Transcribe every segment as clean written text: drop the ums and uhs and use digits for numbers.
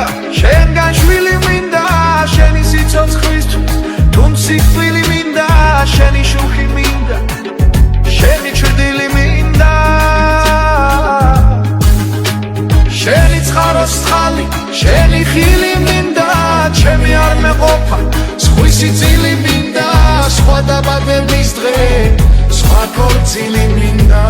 მინდა შენგან შვილი მინდა შენი სიცოცხლისთვის თუნცი თვილი მინდა შენი შუქი მინდა შენი ჭრილი მინდა შენი ცხაროს წყალი შენი ხილი მინდა ჩემი არ მეყოფა სხვისი წილი მინდა სხვა დაბადების დღე სხვა ქორწილი მინდა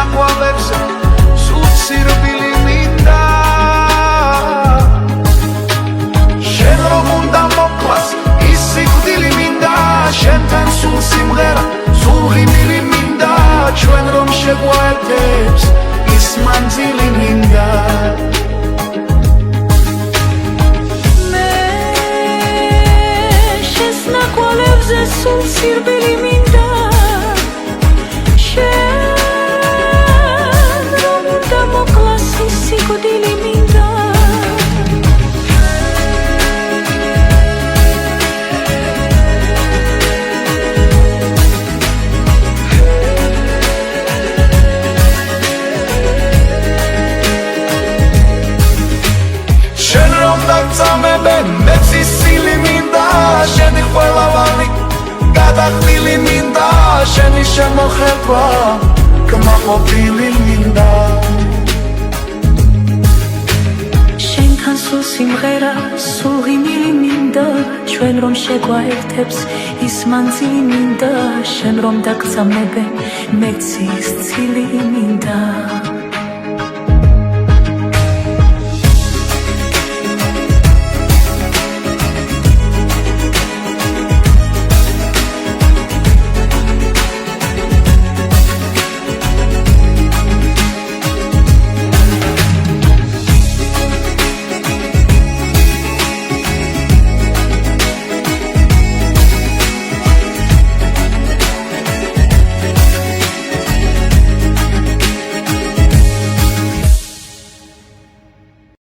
ნაკვალებზე სულ სირბილი მინდა შენ რომ უნდა მოკლას ის სიკვდილი მინდა შენთან სულ სიმღერა სულ ღიმილი მინდა ჩვენ რომ შეგვაერთებს ის მანძილი მინდა მე შენს ნაკვალებზე სულ სირბილი მინდა სიკვდილი მინდა შენ რომ დაგწამებე მეც ის სილი მინდა შენი ყველავანი გადახდილი მინდა შენი შემოხება კმაყოფილი მინდა სულ სიმღერა სულ ღიმილი მინდა ჩვენ რომ შეგვაერთებს ის მანძილი მინდა შენ რომ დაგწამებე მეც ის ცილი მინდა